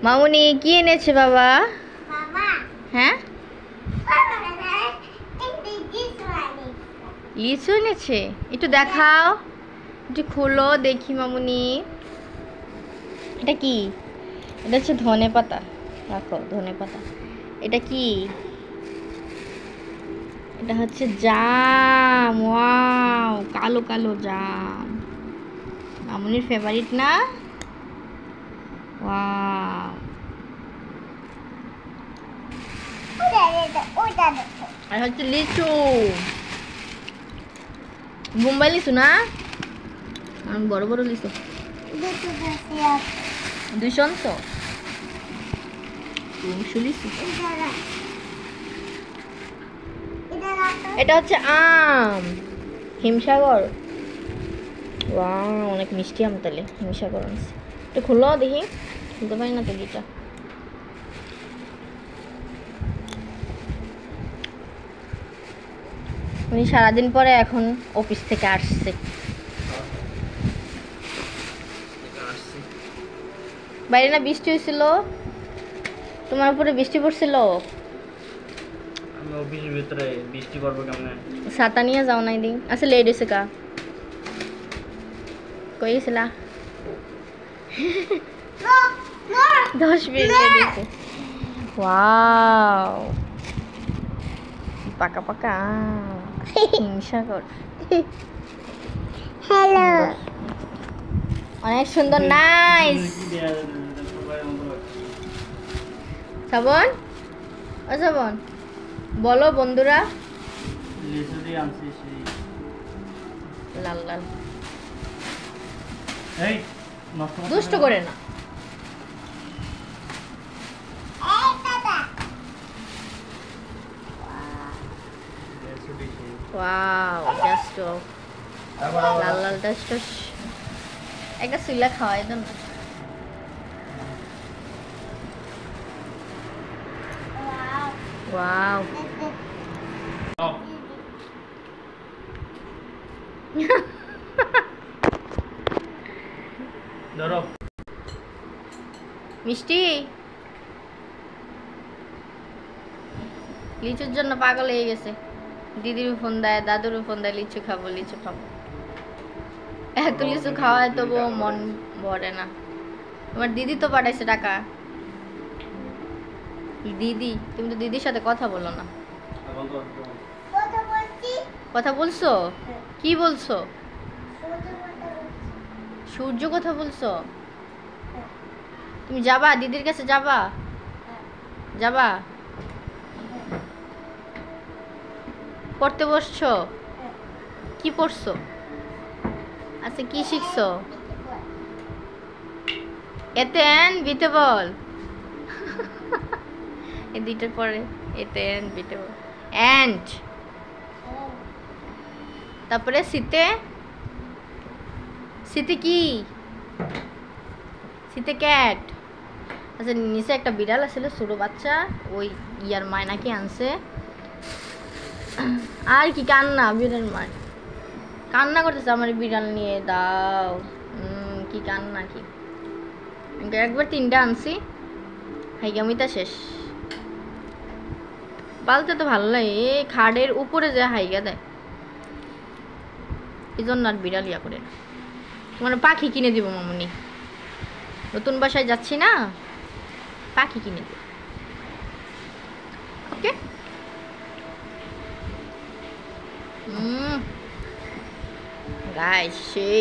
মামুনি কি এনেছে বাবা? হ্যাঁ, লিচু এনেছে। একটু দেখাও, একটু খোলো দেখি মামুনি। এটা কি? এটা হচ্ছে ধনে পাতা। রাখো ধনে পাতা। এটা কি? এটা হচ্ছে জাম। ওয়াও, কালো কালো জাম। মামুনির ফেভারিট না? ওয়াও। আর হচ্ছে লিচু, বোম্বাই লিচু না, বড় বড় লিচু। 200 লিচু। এটা হচ্ছে আম, হিমসাগর। ওয়াও, অনেক মিষ্টি আম। তাহলে হিমসাগর আনছে। একটু খুলো দেখি, খুলতে পারি না তো গিটা। উনি সারাদিন পরে এখন অফিস থেকে আসছে। বাইরে না বৃষ্টি হয়েছিল? তোমার উপরে বৃষ্টি পড়ছিল? আমি অফিসের ভিতরে বৃষ্টি পড়বে কেমনে? ছাতা নিয়ে যাও নাই দিন। আচ্ছা লেট হয়েছে কা? কই গেছিলা? 10 মিনিট লেট হয়েছে। ওয়াও, পাকা পাকা হিমসাগর। হ্যালো, অনেক সুন্দর। নাইস। শ্রাবণ, ও শ্রাবণ, বলো বন্ধুরা। লাল লাল, দুষ্ট করে না। ওয়াও, জাস্ট লাল লাল জাস্ট একটা সুইলা খাওয়াই দেন। ওয়াও, ধরো মিষ্টি। লিচুর জন্য পাগল হয়ে গেছে। দিদির ফোন দেয়, দাদুর ফোন দেয়, লিচু খাবো লিচু খাবো। এত লিচু খাওয়ায় তবুও মন ভরে না। তোমার দিদি তো পাঠাইছে টাকা। দিদি, তুমি তো দিদির সাথে কথা বলো না। কথা বলছো? কি বলছো? সূর্য কথা বলছো? তুমি যাবা দিদির কাছে? যাবা? যাবা? পড়তে বসছো? কি পড়ছো? আচ্ছা, কি শিখছো? এতে এন বিতে বল। এই দুইটার পরে এতে এন বিতে বল। অ্যান্ট, তারপরে শীতে। শীতে কি? শীতে ক্যাট। আচ্ছা, নিচে একটা বিড়াল আছিল ছোট বাচ্চা, ওই ইয়ার মায় নাকি আনছে। আর কি কান্না, বিড়াল মায় কান্না করতেছে, আমার বিড়াল নিয়ে দাও। কি কান্না কি। একবার 3টা আনছি, হাইগামিতা শেষ। পালতে তো ভালো লাগে, এই খাড়ের উপরে যে হাইগা দেয়, এই জন্য আর বিড়াল ইয়া করে না। তোমার পাখি কিনে দিব মামুনি, নতুন বাসায় যাচ্ছি না, পাখি কিনে দিব। ওকে। গাইস, সেই